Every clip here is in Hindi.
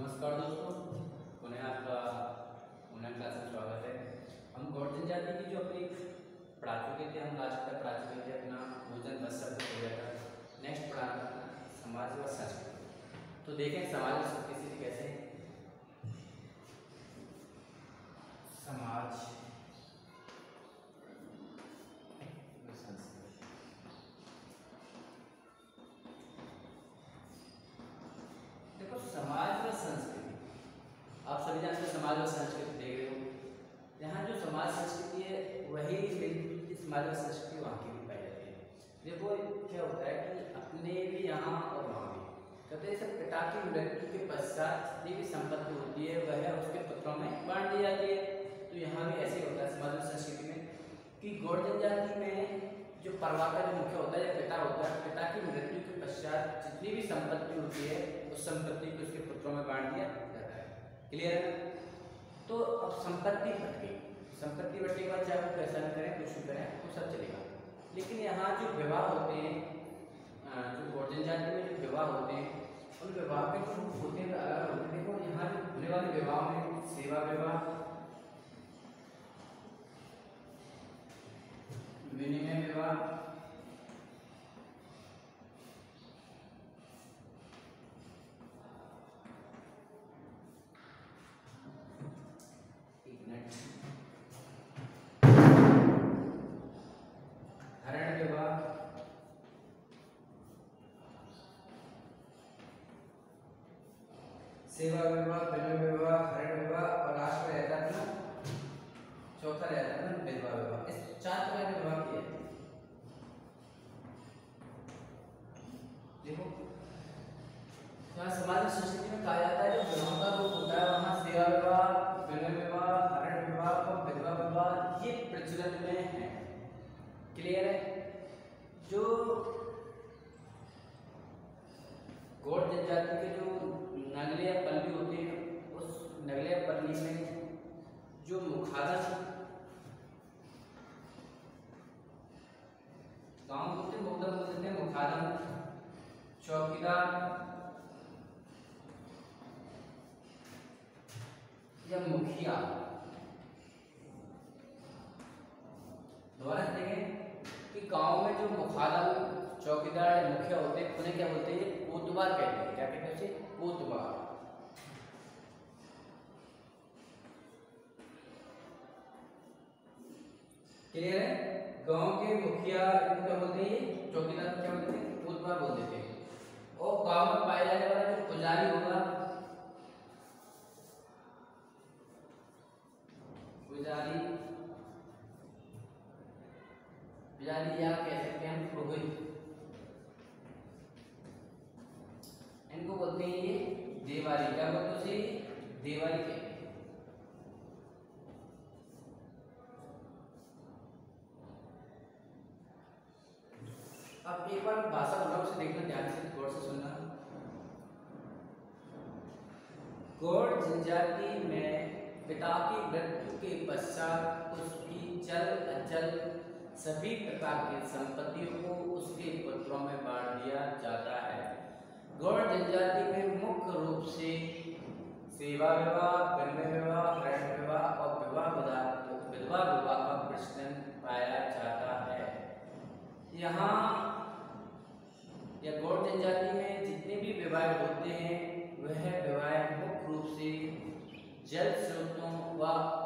नमस्कार दोस्तों, पुनः आपका ऑनलाइन क्लास में स्वागत है। हम गौड़ जनजाति की जो अपनी पढ़ा चुके थे, हम लास्ट तक पढ़ा चुके थे अपना भोजन बस शब्द हो गया था। नेक्स्ट पढ़ा था समाज व संस्कृति। तो देखें समाज व संस्कृति कैसे समाज देखो समाज व संस्कृति, आप सभी जानते हैं समाज व संस्कृति देख रहे हो। यहाँ जो समाज संस्कृति है वही समाज व संस्कृति वहाँ की भी पाई जाती है। देखो क्या होता है कि अपने भी यहाँ और वहाँ भी कहते हैं सब पिता की मृत्यु के पश्चात जितनी भी संपत्ति होती है वह उसके पुत्रों में बांट दी जाती है। तो यहाँ भी ऐसे होता है समाज व संस्कृति में कि गौड़ जनजाति में जो परिवार का जो मुख्य होता है या पिता होता है, पिता की मृत्यु के पश्चात जितनी भी संपत्ति होती है उस संपत्ति को उसके पुत्रों में बांट दिया जाता है। क्लियर है? तो अब संपत्ति बट गई, संपत्ति बटने के बाद चाहे वो पैसा न करें कुछ भी करें तो सब चलेगा। लेकिन यहाँ जो विवाह होते हैं, जो गौड़ जनजाति में जो विवाह होते हैं उन विवाह के जो रूप होते हैं अलग होते हैं। देखो यहाँ जो होने वाले विवाह में सेवा विवाह, विनिमय विवाह, हरण विवाह, सेवा विवाह, विनिमय विवाह, हरण विवाह और लास्ट में रहता था चौथा रहता था विधवा विवाह। इस चार तरह के विवाह किए। देखो यहाँ समाज संस्कृति में कहा जाता है जो विवाह का रूप होता है वहाँ सेवा विवाह, विनिमय विवाह, हरण विवाह और विधवा विवाह ये प्रचलन में है। क्लियर है? जो गौड़ जनजाति के जो नगले या पल्ली होती है उस नगले या पल्ली में जो मुखादन गाँव बोलते मुकदम बोलते हैं, मुखादन, चौकीदार या मुखिया, दोबारा देखें कि गांव में जो मुखादन, चौकीदार या मुखिया होते हैं उन्हें क्या बोलते हैं? कोतवाल कहते हैं। क्या कहते हैं उसे? कोतवाल। क्लियर है? गांव के मुखिया क्या बोलते हैं? चौकीदार क्या बोलते हैं? कोतवाल बोल देते हैं। और गांव में पाया जाने वाला जो पुजारी होगा, पुजारी या कह सकते हैं हम पुरोहित, इनको बोलते हैं ये देवारी। क्या बोलते हैं? देवारी कहते हैं। अब एक बार भाषा उल्लंघन से देखना, ध्यान से गौर से सुनना। गौड़ जनजाति में पिता की मृत्यु के पश्चात उसकी चल अचल सभी प्रकार की संपत्तियों को उसके पुत्रों में बांट दिया जाता है। गौड़ जनजाति में मुख्य रूप से सेवा विवाह, विनिमय विवाह, हरण विवाह और विधवा विवाह का प्रचलन पाया जाता है। यहाँ या गौड़ जनजाति में जितने भी विवाह होते हैं वह विवाह मुख्य रूप से जल स्रोतों व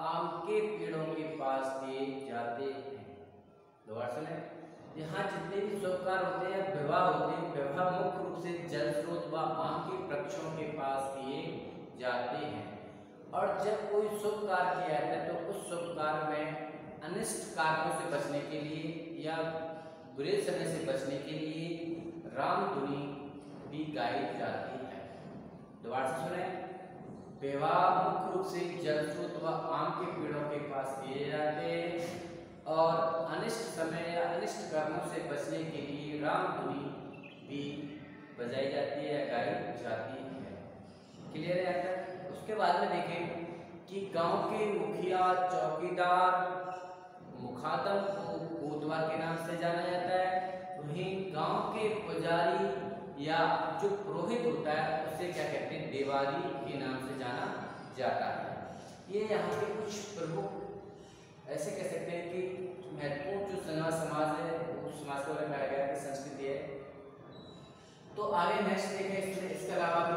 आम के पेड़ों के पास किए जाते हैं। दोबारा सुने, यहाँ जितने भी शुभ कार्य होते हैं, विवाह होते हैं, विवाह मुख्य रूप से जल स्रोत व आम के वृक्षों के पास किए जाते हैं। और जब कोई शुभ कार्य किया जाता है तो उस शुभ कार्य में अनिष्ट कार्यों से बचने के लिए या बुरे समय से बचने के लिए रामधुनी भी गाई जाती है। दोबारा से सुने, विवाह मुख्य रूप से जल स्रोत व आम के पेड़ों के पास किए जाते हैं और अनिष्ट समय या अनिष्ट कर्मों से बचने के लिए रामधुनी भी बजाई जाती है या गाई जाती है। क्लियर है तक? उसके बाद में देखें कि गांव के मुखिया, चौकीदार, मुखादम को कोतवाल के नाम से जाना जाता है। वहीं गांव के पुजारी या जो पुरोहित होता है उसे क्या कहते हैं, देवारी के नाम से जाना जाता है। ये यहाँ के कुछ प्रमुख ऐसे कह सकते हैं कि महत्वपूर्ण जो समाज है वो समाज के बारे में कहा गया है, संस्कृति है। तो आगे नेक्स्ट देखें इसके अलावा भी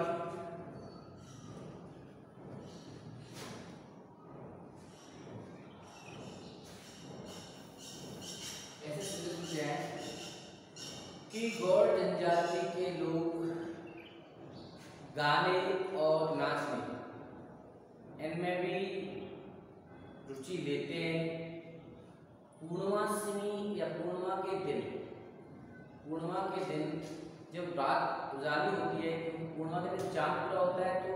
कि गौड़ जनजाति के लोग गाने और नाचने इनमें भी रुचि लेते हैं। पूर्णमासी या पूर्णिमा के दिन जब रात उजाली होती है, क्योंकि पूर्णिमा के दिन चांद पूरा होता है तो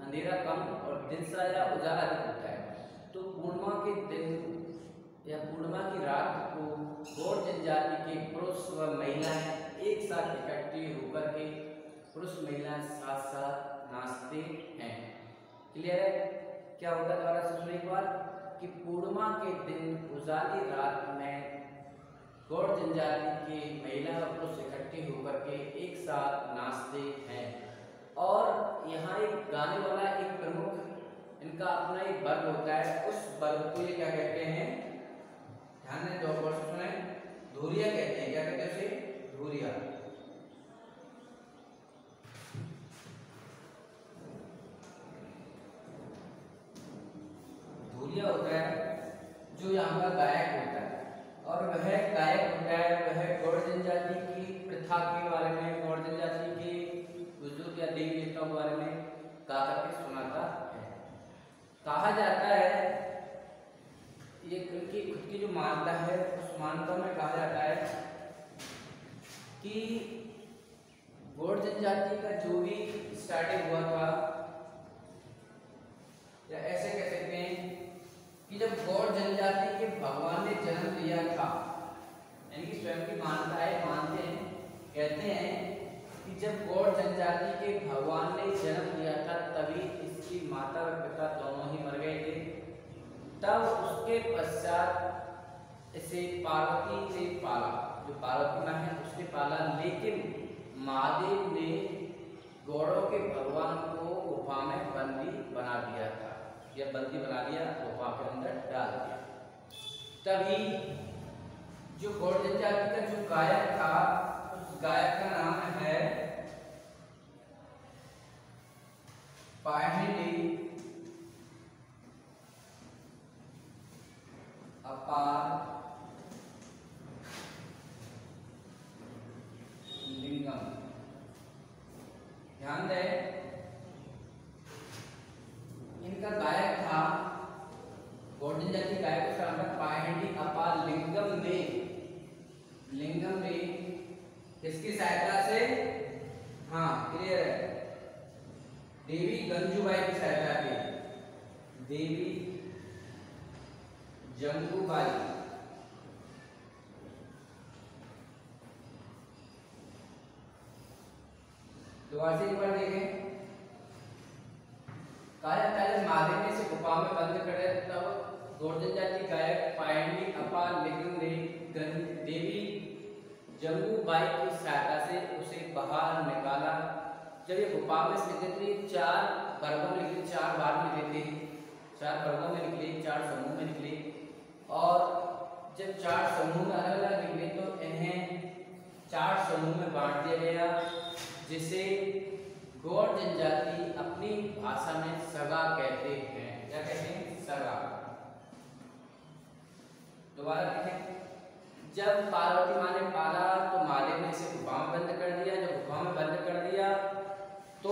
अंधेरा कम और दिन सा या उजाला अधिक होता है। तो पूर्णिमा के दिन या पूर्णिमा की रात को गौड़ जनजाति के पुरुष व महिलाएं एक साथ इकट्ठी होकर के पुरुष महिलाएं साथ साथ नाचते हैं। क्लियर है? क्या होता है, दोबारा सुनिए एक बार कि पूर्णिमा के दिन उजाली रात में गौड़ जनजाति के महिला व पुरुष इकट्ठे होकर के एक साथ नाचते हैं। और यहाँ एक गाने वाला एक प्रमुख इनका अपना एक वर्ग होता है, उस वर्ग को ये क्या कहते हैं, ध्यान दें, दो वर्ड सुने, धुरिया कहते हैं। क्या कहते हैं उसे? धुरिया। धुरिया होता है जो यहाँ का गायक होता है, और वह गायक होता है वह गौड़ जनजाति की प्रथा के बारे में, गौड़ जनजाति के बुजुर्ग या देवी देवताओं के बारे में गा करके सुनाता है। कहा जाता है, ये उनकी खुद की जो मान्यता है उस मान्यता में कहा जाता है कि गौड़ जनजाति का जो भी स्टार्टिंग हुआ था, या ऐसे कह सकते हैं कि जब गौड़ जनजाति के भगवान ने जन्म लिया था, यानी कि स्वयं की मान्यता है, मानते हैं, कहते हैं कि जब गौड़ जनजाति के भगवान ने जन्म लिया था तभी इसकी माता व पिता दोनों ही मर गए थे। तब उसके पश्चात इसे पार्वती ने पाला, जो पार्वती मां है उसने पाला, लेकिन महादेव ने गौड़ों के भगवान को गुफा में बंदी बना दिया था, या बंदी बना लिया, गुफा के अंदर डाल दिया। तभी जो गौड़ जनजाति का जो गायक था, उस गायक का नाम है पाहिंडी अपार लिंगम। ध्यान दें, इनका गायक था गौड़ जनजाति गायक का नाम पाहिंडी अपार लिंगम ने किसकी सहायता से, हाँ क्लियर है, देवी गंजूबाई की सहायता से, देवी जंगूबाई दोबारा से एक बार देखें। कहा जाता है महादेव ने इसे गुफा में बंद कर दिया, तब गौड़ जनजाति गायक पाहिंडी अपार लिंगम ने देवी जंगूबाई की सहायता से उसे बाहर निकाला। जब ये गुफा में से निकले तो ये 4 वर्गों में निकले, 4 भाग में निकले, 4 वर्गों में निकले, 4 समूह में निकले। और जब 4 समूह में अलग अलग निकले तो इन्हें 4 समूह में बांट दिया गया, जिसे गौड़ जनजाति अपनी भाषा में सगा कहते हैं। क्या कहते हैं? सगा। दोबारा देखें, जब पार्वती मां ने पाला तो महादेव ने इसे गुफा में बंद कर दिया। जब गुफा में बंद कर दिया तो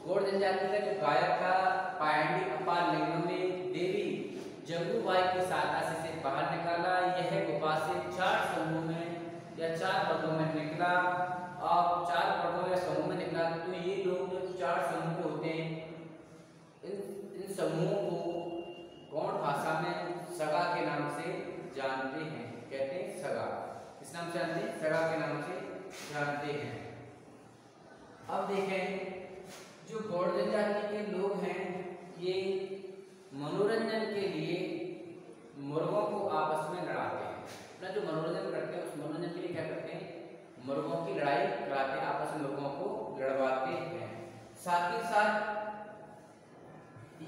गौड़ जनजाति का जो गायक था पाहिंडी अपार लिंगम ने देवी जंगूबाई की सहायता से इसे बाहर निकाला। यह गुफा से 4 समूह में या 4 वर्गों में निकला। अब 4 वर्गों या समूह में निकला तो ये लोग जो 4 समूह होते हैं, इन समूहों को गौड़ भाषा में सगा के नाम से जानते हैं। कहते हैं सगा, किस नाम से जानते हैं? सगा के नाम से जानते हैं। अब देखें, जो गौड़ जनजाति के लोग हैं ये मनोरंजन के लिए मुर्गों को आपस में लड़ाते हैं। अपना जो मनोरंजन करते हैं उस मनोरंजन के लिए क्या करते हैं? मुर्गों की लड़ाई कराते हैं, आपस में साथ ही साथ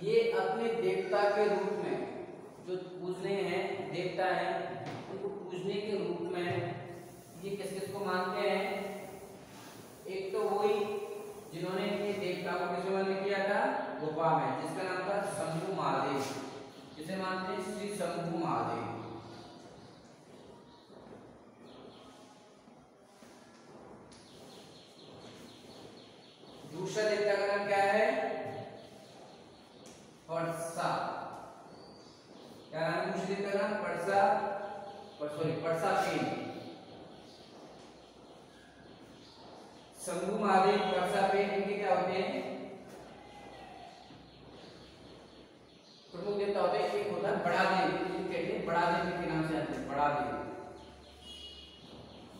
ये अपने देवता के रूप में जो पूजने हैं देवता हैं उनको पूजने के रूप में ये किस किस को मानते हैं। एक तो वही जिन्होंने ये देवता को किस में किया था, गुफा में, जिसका नाम था शंभु महादेव, जिसे मानते हैं श्री शंभु महादेव। दूसरा देवता का नाम क्या है, पर्सा। क्या नाम है दूसरे देवता का नाम, पर्सापेन। शंभु महादेव, पर्सापेन, इनके क्या होते हैं, प्रमुख देवता होते हैं। एक होता है बड़ा देव, कहते हैं बड़ा देव के नाम से आते हैं, बड़ा देव।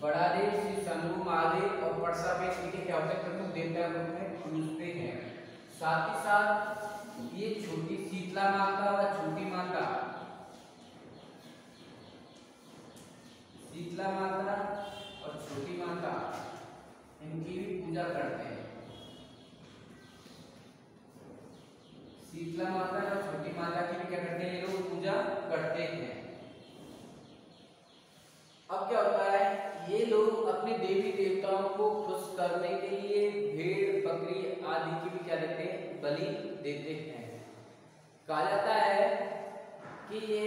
बड़ा देव श्री शंभु महादेव और पर्सापेन इनके क्या होते हैं, प्रमुख देवता रूप में पूजते हैं। साथ ही साथ ये छोटी शीतला माता व छोटी माता, शीतला माता और छोटी माता, इनकी भी पूजा करते हैं। शीतला माता और छोटी माता की भी क्या करते हैं, ये लोग पूजा करते हैं। अब क्या होता है, ये लोग अपने देवी देवताओं को खुश करने के लिए भेड़ बकरी आदि की भी क्या देते हैं, बलि देते हैं। कहा जाता है कि ये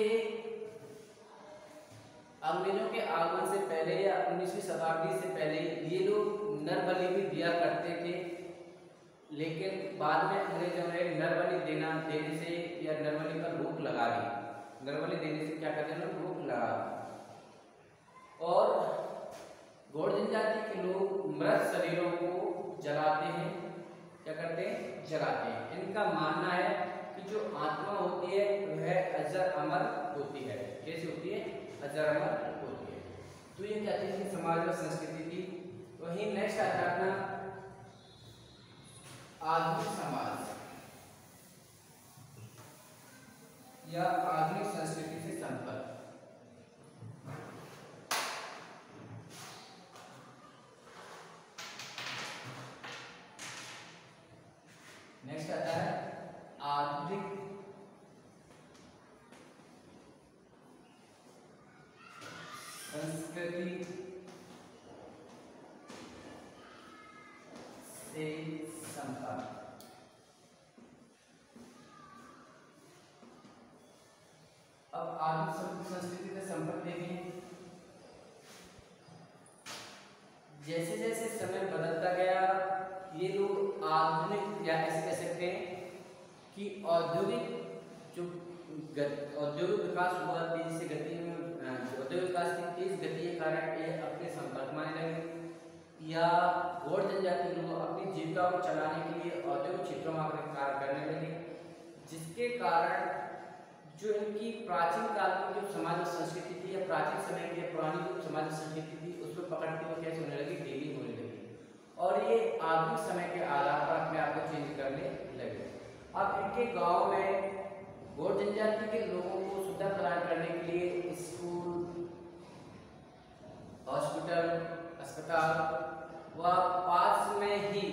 अंग्रेजों के आगमन से पहले या 19वीं शताब्दी से पहले ये लोग नर बलि भी दिया करते थे, लेकिन बाद में अंग्रेजों ने नर बलि देने से या नर बलि पर रोक लगा दी। नर बलि देने से क्या करते हैं, रोक लगा दी। और गौड़ जनजाति के लोग मृत शरीरों को जलाते हैं, क्या करते हैं, जलाते हैं। इनका मानना है कि जो आत्मा होती है वह अजर अमर होती है। कैसे होती है, अजर अमर होती है। तो ये कहते हैं कि समाज में संस्कृति थी। वहीं नेक्स्ट आता है अपना आधुनिक समाज या आधुनिक संस्कृति से संपर्क। नेक्स्ट आता है आधुनिक संस्कृति से संपर्क। अब आधुनिक संस्कृति से संपर्क देखें। जैसे जैसे समय बदलता गया ये लोग आधुनिक, या ऐसे कह सकते हैं कि औद्योगिक विकास हुआ, तेजी से गति में औद्योगिक विकास की तेज गति के कारण ये अपने संपर्क में आने लगे, या गौड़ जनजाति लोग अपनी जीविका को चलाने के लिए औद्योगिक क्षेत्रों में आकर कार्य करने लगे, जिसके कारण जो इनकी प्राचीन काल की जो समाज संस्कृति थी या प्राचीन समय की पुरानी जो समाज संस्कृति थी उस पर पकड़ते हुए कैसे होने लगी, ढीली होने लगी, और ये आधुनिक समय के आधार पर अपने आप को चेंज करने लगे। अब इनके गांव में गौड़ जनजाति के लोगों को सुविधा प्रदान करने के लिए स्कूल, हॉस्पिटल, अस्पताल व पास में ही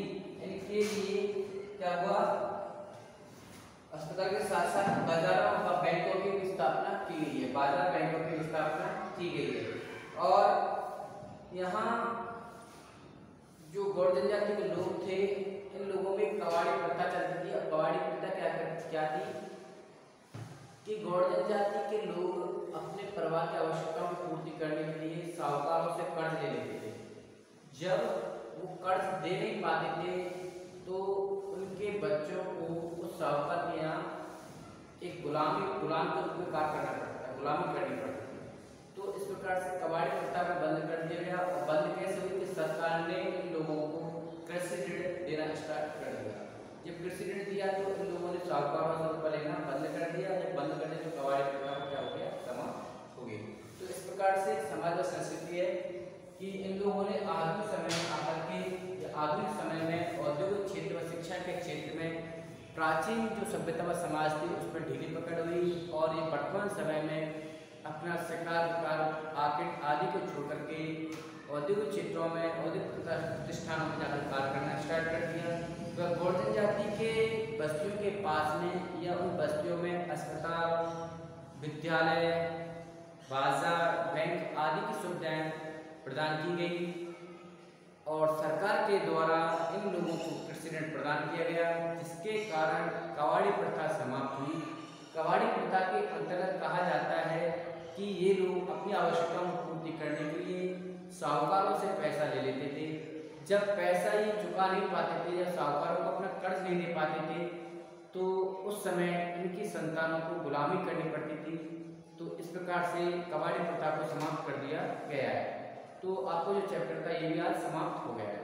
इनके लिए क्या हुआ, अस्पताल के साथ साथ बाजारों व बैंकों की भी स्थापना की गई है। बाजार बैंकों की स्थापना की गई है। और यहाँ जो गौड़ जनजाति के लोग थे, इन लोगों में कवाड़ी प्रथा चलती थी। अब कवाड़ी प्रथा क्या थी कि गौड़ जनजाति के लोग अपने परिवार की आवश्यकताओं की पूर्ति करने के लिए साहूकारों से कर्ज ले लेते थे। जब वो कर्ज दे नहीं पाते थे तो उनके बच्चों को उस साहूकार के यहाँ एक गुलाम के रूप में कार्य करना पड़ता है, गुलामी करनी पड़ती है। तो इस प्रकार से कबाड़ी प्रथा को बंद कर दिया गया। और बंद कैसे हुई कि सरकार ने इन लोगों को कृषि ऋण देना स्टार्ट कर दिया। जब कृषि ऋण दिया तो इन लोगों ने साहूकारों से रुपया लेना बंद कर दिया। जब बंद कर दिया तो कबाड़ी प्रथा को क्या हो गया, समाप्त हो गई। तो इस प्रकार से समाज और संस्कृति है कि इन लोगों ने आधुनिक समय में आकर के, आधुनिक समय में औद्योगिक क्षेत्र व शिक्षा के क्षेत्र में प्राचीन जो सभ्यता व समाज थी उस पर ढीली पकड़ हुई, और ये वर्तमान समय में अपना शिकार विकार आदि को छोड़ करके औद्योगिक क्षेत्रों में, औद्योगिक प्रतिष्ठानों में जाकर कार्य करना स्टार्ट कर दिया। वह गौड़ बस्तियों के पास में या उन बस्तियों में अस्पताल, विद्यालय, बाजार, बैंक आदि की सुविधाएं प्रदान की गई और सरकार के द्वारा इन लोगों को कृषि ऋण प्रदान किया गया, जिसके कारण कबाड़ी प्रथा समाप्त हुई। कबाड़ी प्रथा के अंतर्गत कहा जाता है कि ये लोग अपनी आवश्यकताओं को पूर्ति करने के लिए साहूकारों से पैसा ले लेते थे। जब पैसा ये चुका नहीं पाते थे या साहूकारों को अपना कर्ज नहीं दे पाते थे तो उस समय इनकी संतानों को गुलामी करनी पड़ती थी। तो इस प्रकार से कबाड़ी प्रथा को समाप्त कर दिया गया है। तो आपको जो चैप्टर था ये भी आज समाप्त हो गया है।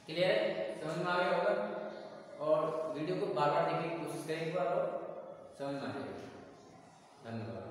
क्लियर है? समझ में आ गया होगा और वीडियो को बार बार देखने की कोशिश करें एक बार और समझ में आ जाएगा। धन्यवाद।